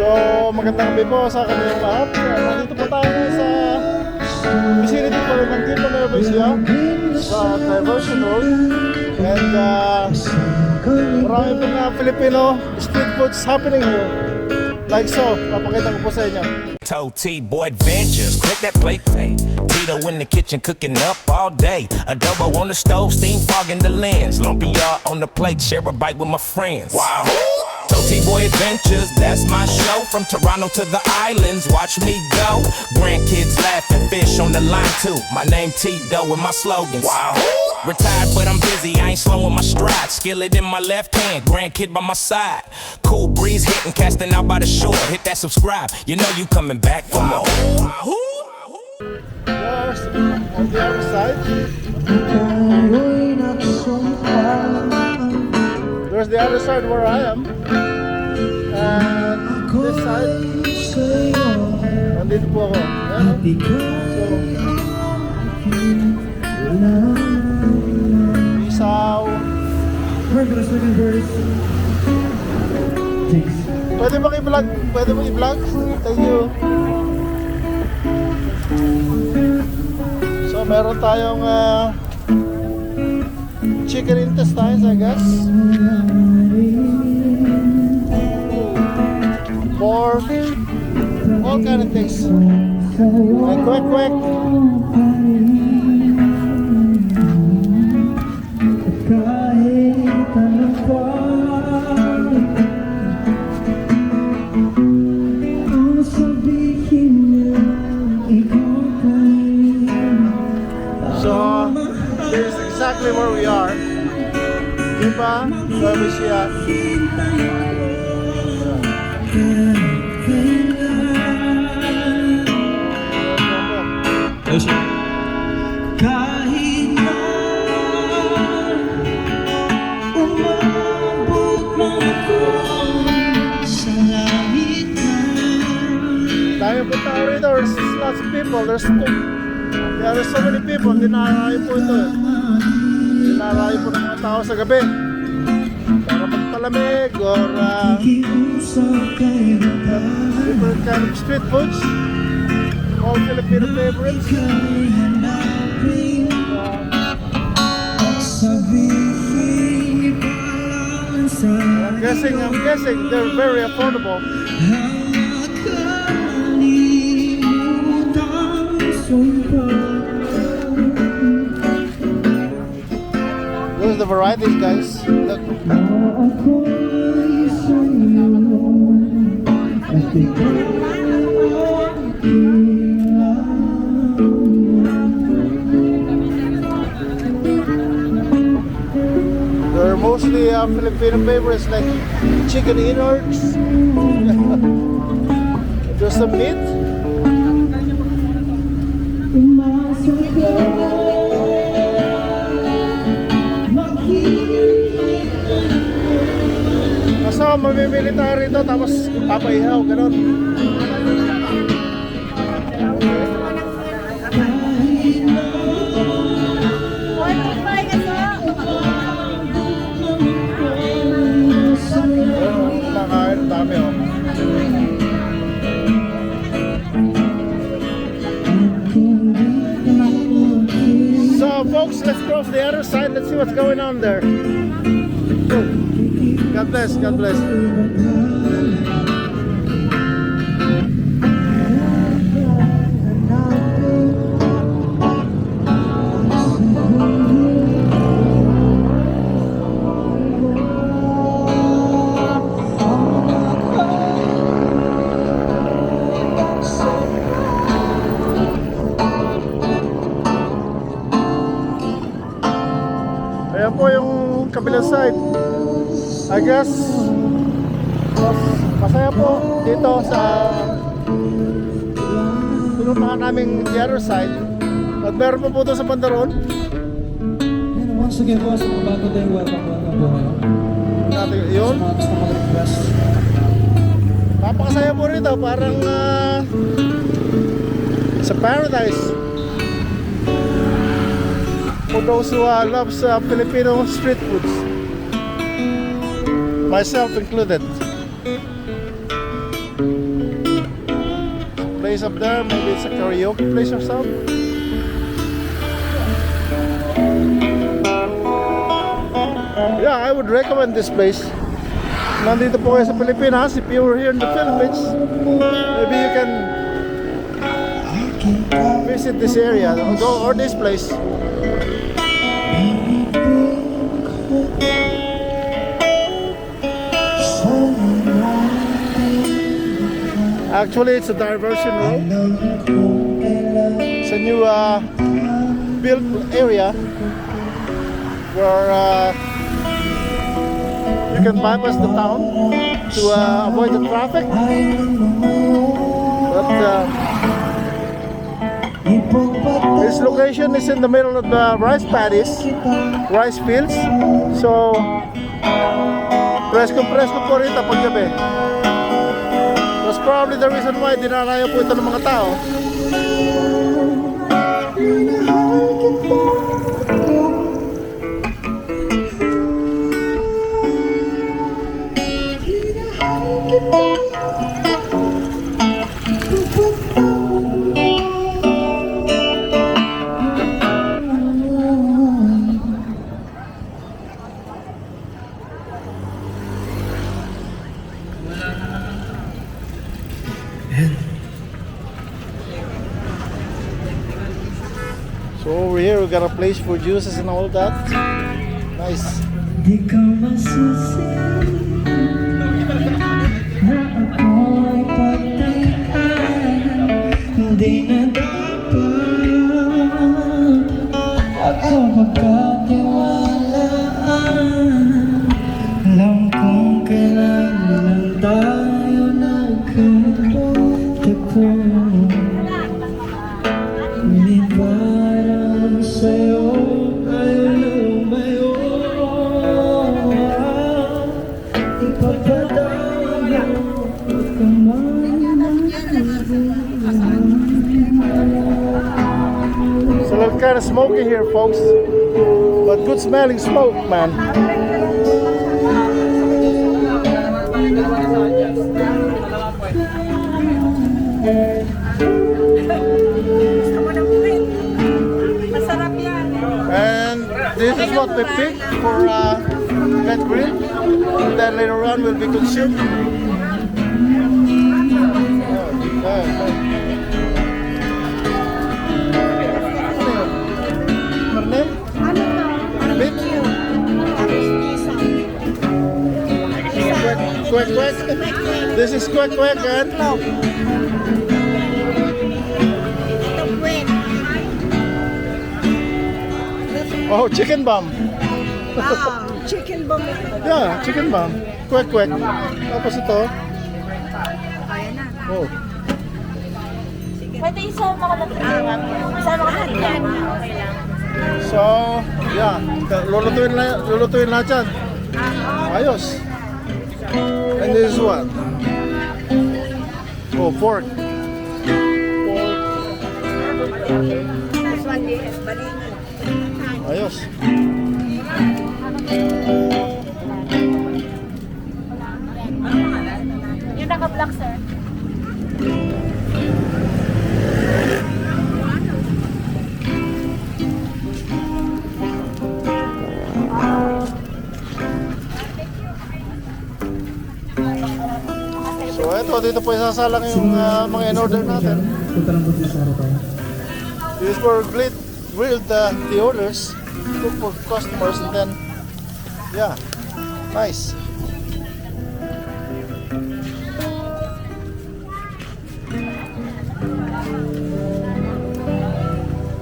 So, magandang gabi po sa kanilang lahat. Nandito po tayo sa vicinity po ng Quinto Nueva Ecija sa Diversion Road. And marami pong Filipino street foods happening here. Like so, papakita ko po sa inyo. Told T-Boy Adventures, click that play. Hey, Tito in the kitchen cooking up all day. Adobo on the stove, steam fogging the lens. Lumpia on the plate, share a bite with my friends. Wow. Told T-Boy Adventures, that's my show. From Toronto to the islands, watch me go. Grandkids laughing, fish on the line too. My name Tito with my slogans. Wow. Retired but I'm busy, I ain't slowing my stride. Skillet in my left hand, grandkid by my side. Cool breeze hitting, casting out by the shore. Hit that subscribe, you know you coming back for more. There's on the other side. There's the other side where I am. And this side, nandito po ako. Isaw. Pwede bang i-vlog? Pwede bang i-vlog? Thank you. So meron tayong chicken intestines, I guess. Pork, all kind of things. And quick. So this is exactly where we are. Diba? Nueva Ecija. Kahit na umabot man ako sa langit na. Dami po tao rito. There's lots of people. There's so many people. Dinarayo po ito. Dinarayo po ng mga tao sa gabi para magpalamig or different kind of street foods. All Filipino favorites. I'm guessing they're very affordable. There's the varieties, guys. Look. They're mostly Filipino favorites like chicken innards. There's some meat. So, mamimili tayo rito tapos papaihaw, ganun. Nakain, dami oh. So folks, let's cross the other side. Let's see what's going on there. God bless, God bless. Ayan po yung kabilang side. I guess mas masaya po dito sa pinuntahan naming the other side. At meron po doon sa Bandaron. And once again po sa mga bago tayo, welcome po. Natin yun. Sa mga gusto mag-request. Napakasaya po rito. Parang sa paradise. For those who loves Filipino street foods. Myself included. place up there. Maybe it's a karaoke place or something. Yeah, I would recommend this place. Nandito po kayo sa Pilipinas. If you were here in the Philippines, maybe you can visit this area or this place. Actually, it's a diversion road. It's a new built area where you can bypass the town to avoid the traffic. But this location is in the middle of the rice paddies, rice fields. So, presko po rito pag gabi. That's probably the reason why dinarayo po ito ng mga tao. So over here we got a place for juices and all that. Nice. Di ka masusi na ako'y patayan. Hindi na dapat ako magkatiwalaan. Alam kong kailan lang tayo nagkatagpo. Di parang sa'yo ay lumayo. It's a little kind of smoky here, folks, but good smelling smoke, man. Masarap yan. And this is what we pick for pet grill, and then later on will be consumed. Marne? Meat? Quack, quack. This is quack, quack, and oh, chicken bum. Wow, chicken bomb ito. Yeah, chicken bum. Quack, quack. Tapos ito. Ayan na. Oh. Pwede isama ka na isama ka na yan. Okay lang. So, yeah. Lulutuin lahat yan. Ayos. And this is what? Oh, pork. This one is balini. Ayos. Yung naka-black, sir. So, eto, dito po isasalang yung mga in-order natin. This is for grilled the orders, cook for customers, and then, yeah, nice.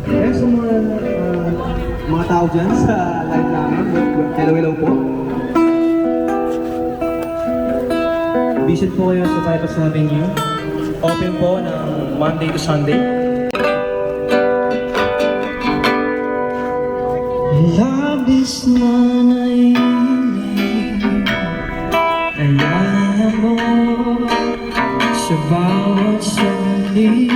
Kaya sa mga tao dyan sa live namin, hello hello po. Visit po kayo sa Bypass Avenue. Open po ng Monday to Sunday. Labis na nailing kaya mo sa bawat sandali.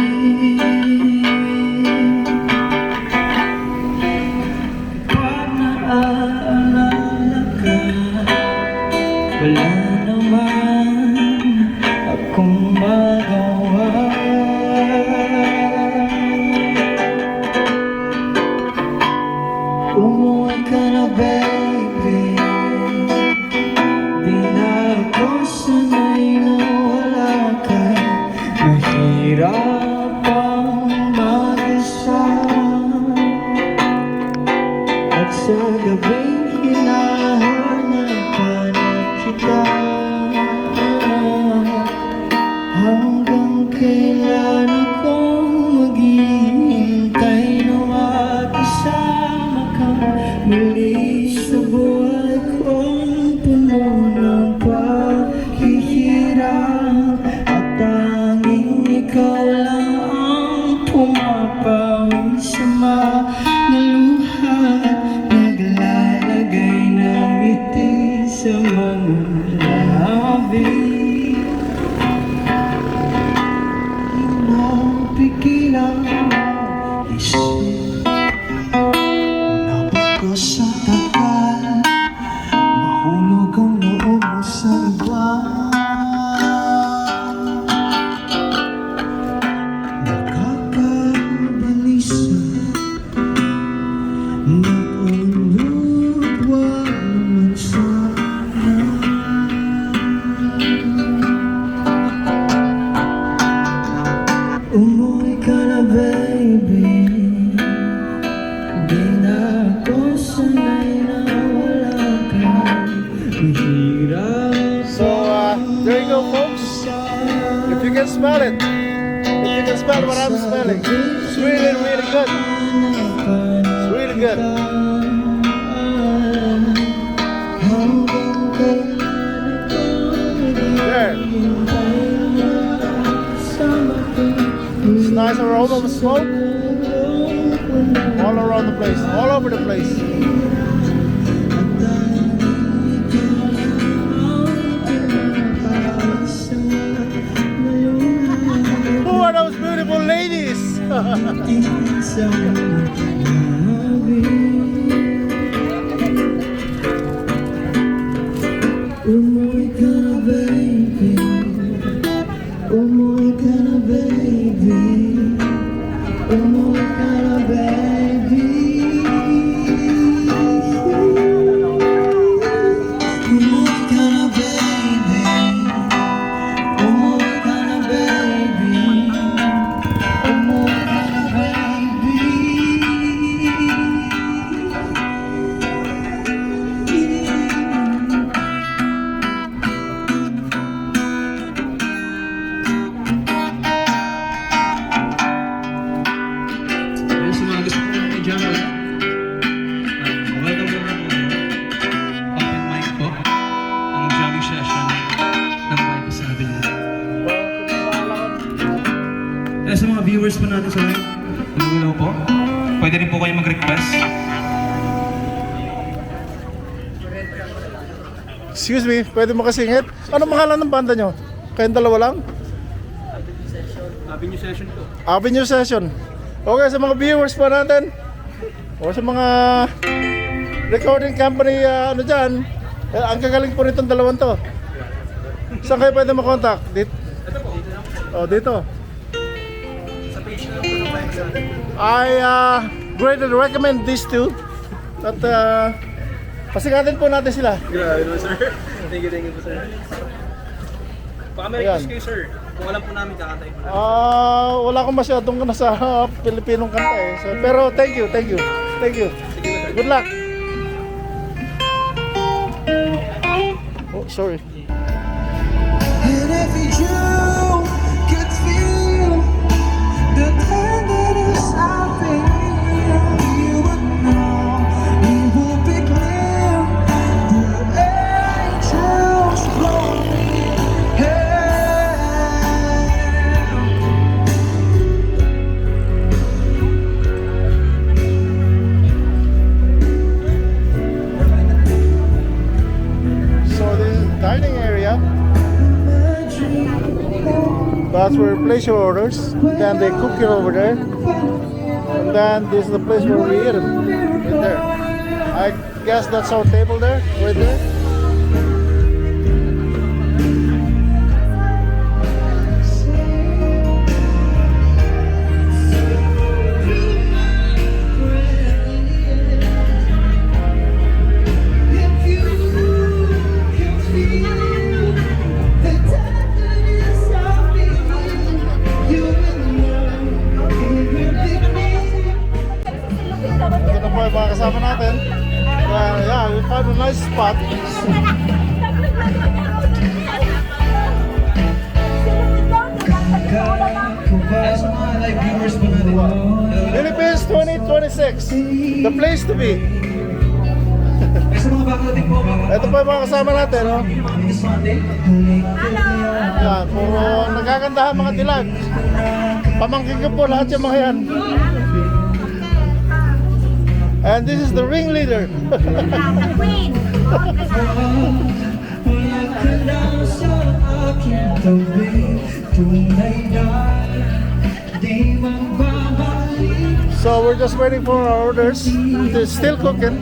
Pag naaalala ka, wala naman akong magawa. Nahihirapang mag-isa at sa gabing hinahanap kita. Hanggang kailan akong maghihintay na makasama ka muli sa buhay kong puno ng paghihirap, at tanging ikaw lang ang pumapawi sa mga luha at naglalagay ng ngiti sa mga labi. Pigilan ang isip na bago sa tagal mahulog ang loob mo sa iba. Nakakabalisa nakulubwa naman sana. Umuwi ka na, baby. Di na ako sanay na wala ka. Mahirap So, there you go, folks. If you can smell it, if you can smell what I'm smelling, it's really, really good. It's really good. There. It's nice aroma of smoke all around the place, all over the place. Who are those beautiful ladies? Umuwi ka na, baby. Umuwi ka na, baby. Umuwi ka na, baby. Umuwi ka na, baby. Umuwi ka na, baby. Umuwi ka na, baby. Ayun, sa mga gusto ko mag-jam ulit. Welcome to open mic po. Ang jamming session ng Bypass Avenue. Sa mga viewers po natin sa Hello po. Pwede rin po kayo mag-request. Excuse me, pwede mo kasingit? Ano pangalan ng banda nyo? Kayong dalawa lang? Avenue session po. Avenue Session. Okay, sa mga viewers pa natin o sa mga recording company, ano dyan, ang gagaling po nitong dalawang to. Saan kayo pwede makontak? Dito? Oh, dito. Sa page na lang po ng Bypass Avenue. I greatly recommend these two. At pasikatin po natin sila. Grabe naman, sir. Thank you po, sir. Baka may Ayan. request kayo, sir. Kung alam po namin, kakantay po. Wala akong masyadong nasa Pilipinong kanta eh. So, pero thank you. Good luck. Oh, sorry. And if you could feel the tenderness I feel, you would know it would be clear. The angels blow me here. So this is the dining area. That's where you place your orders. Then they cook it over there. And then this is the place where we eat it. Right there. I guess that's our table there, right there. If you can feel the tenderness I feel, you will 6. The place to be. Eh, sa mga bago natin po, Ito pa yung mga kasama natin, no? this Monday. Yan, puro nagagandahan mga dilag. Pamangkin ko po lahat yung mga yan. And this is the ringleader. The Queen. Wala ka lang sa aking tabi, tunay na di magbabalik. So we're just waiting for our orders. It's still cooking.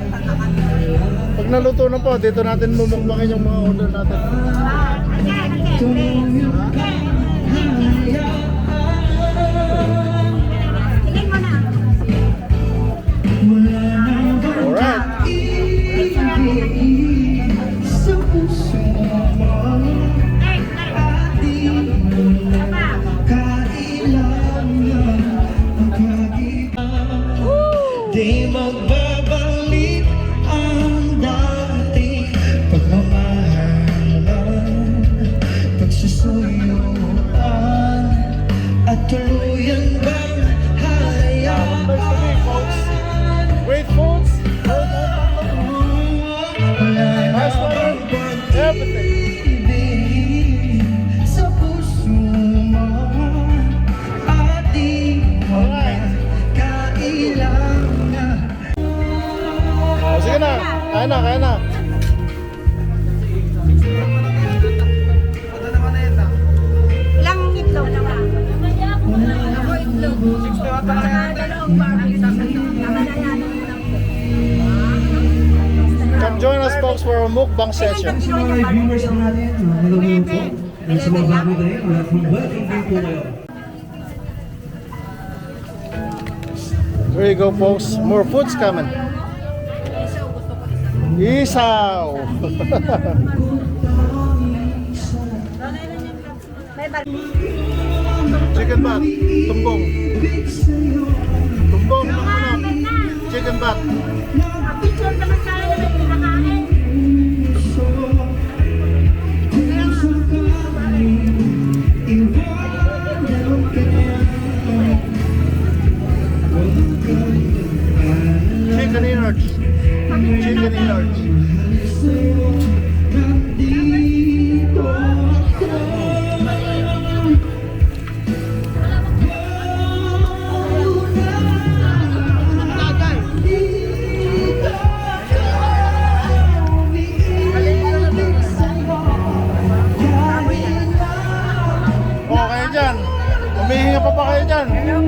Pag naluto na po, dito natin mumukbangin yung mga order natin. Tingin mo na. Alright. Sa puso mo, kailangan magpag-ibig. Di magbabalik ang dating pagmamahalan, pagsusuyuan, at tuluyan bang hayaan. Place to be, folks. Great foods. Nice weather. Everything. Sa puso mo at di Alright. kailangan. O, sige na. Kaya na, kaya na. Ilang itlog? Ako itlog. Saka dalawang barbecue. Come join us, folks, for a mukbang session. Sa mga viewers po natin, magandang po. At sa mga bago na rin, welcome din po kayo. There you go, folks. More food's coming. Isaw. May bar. Chicken bat. Tumbong. Tumbong ng manok. Chicken bat. Picture naman tayo na may pinakain. Chicken innards. Chicken innards. O, kayo dyan. Humihinga pa ba kayo dyan? Yun.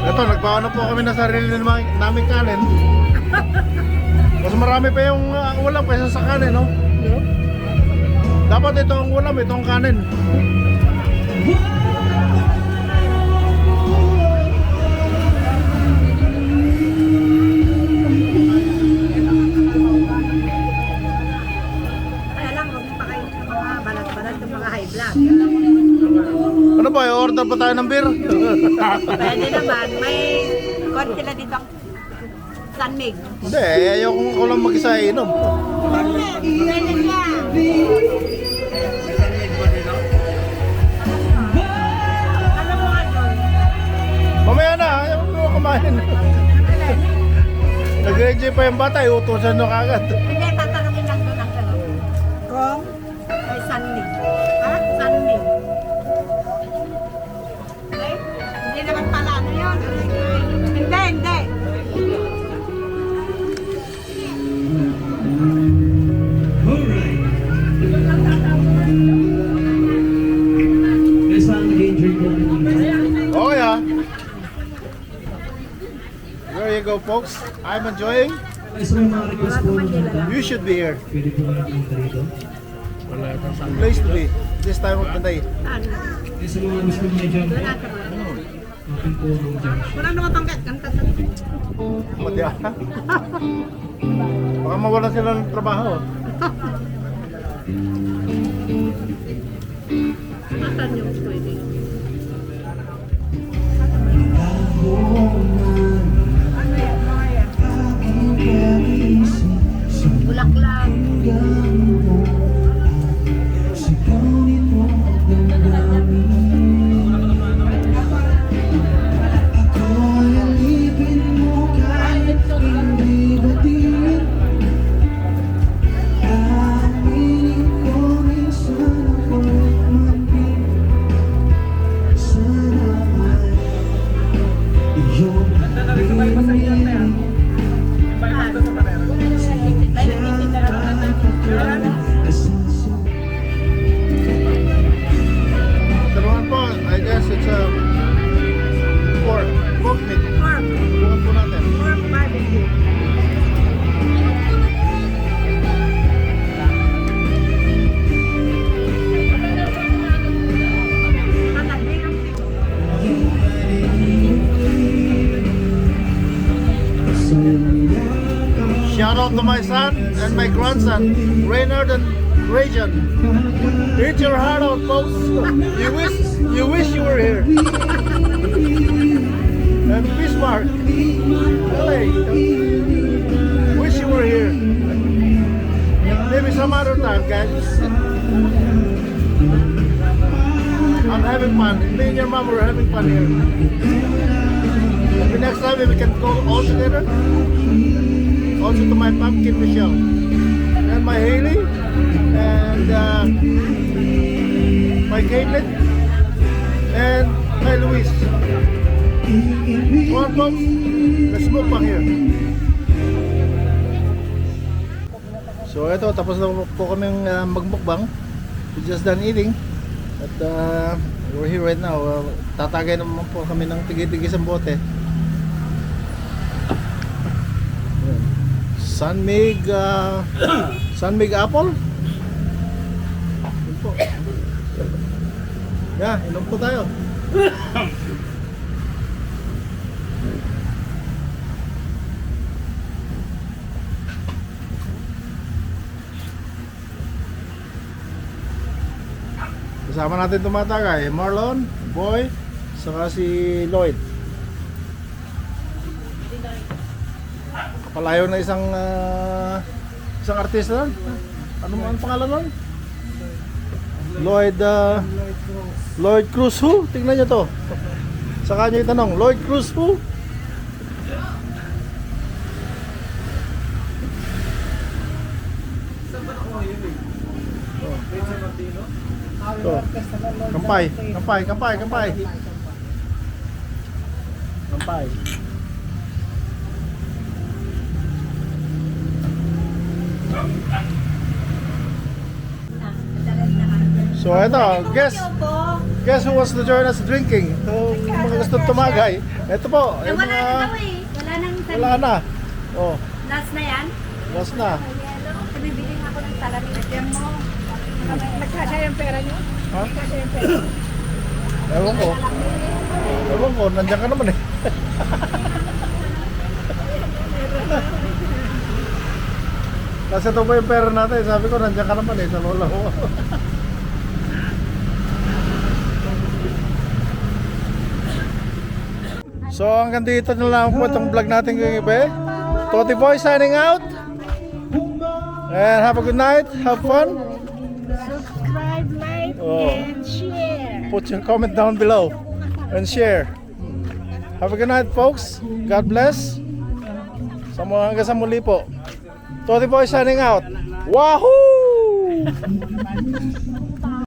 Ito, nagbawa na po kami na sarili namin kanin. Mas marami pa yung ulam kaysa sa kanin, no? Dapat ito ang ulam, ito ang kanin. Kaya lang, huwag mo pakainin ng mga balat-balat ng mga high blood. Ano ba, i-order pa tayo ng beer? Pwede naman, may konti lang dito ang sanig. Hindi, ayoko ko lang mag-isa inom. Pwede niya. Alam mo ano? Mamaya na, ayaw ko kumain. Nag-enjoy pa yung bata, iutusan nyo kagad. Hindi, tatanungin lang doon ang tanong. Kung may sanig. Ha? Sanig. Okay? Hindi naman pala ano yun. Hindi, hindi. Alright. Guys, saan nag-enjoy po? Okay ha. There you go, folks. I'm enjoying. Guys, may mga request po ng You should be here. pwede po kayo pumunta rito. Place to be. This time of the day. Ano? Guys, sa mga gusto nyo dyan po, Wala ka ba? open po ng junction. Wala naman tangkat. Kanta sa Madya. Baka mawala sila ng trabaho. Matan yung pwede. my son and my grandson, Reynard and Rajan. Eat your heart out, folks. You wish you were here. And Bismarck, LA. Wish you were here. Maybe some other time, guys. I'm having fun. Me and your mom were having fun here. Maybe next time we can go all together. Also to my pumpkin Michelle and my Haley and my Caitlin and my Luis. Come on, folks. Let's move back here. So ito, tapos na po kaming magmukbang. We just done eating. At we're here right now. Tatagay naman po kami ng tigi-tigi sa bote. Sunmig apple. Yun po. Yeah, inom po tayo. Kasama natin tumatagay, Marlon, Boy, saka si Lloyd. Kapalayo na isang artista nun. Ano mo ang pangalan nun? Lloyd Cruz who? Tingnan nyo to. Sa kanya itanong, Lloyd Cruz who? To. Kampay. So ito, guess who wants to join us drinking? So, mga gusto tumagay. Ito po, yung Wala mga, na daw eh. Wala nang wala na. Oh, Last na yan. last na. Pinibili ako ng salamin. Lagyan mo. Nagkasya yung pera nyo? Ha? Nagkasya yung pera. Ewan ko, nandiyan ka naman eh. Kasi ito pa yung pera natin. Sabi ko, nandiyan ka naman eh, sa lola ko. So hanggang dito na lang po itong vlog natin ngayong iba. Toti Boy signing out. And have a good night. Have fun. Subscribe, like, and share. Put your comment down below and share. Have a good night, folks. God bless. Hanggang sa muli po. Toti Boy signing out. Wahoo!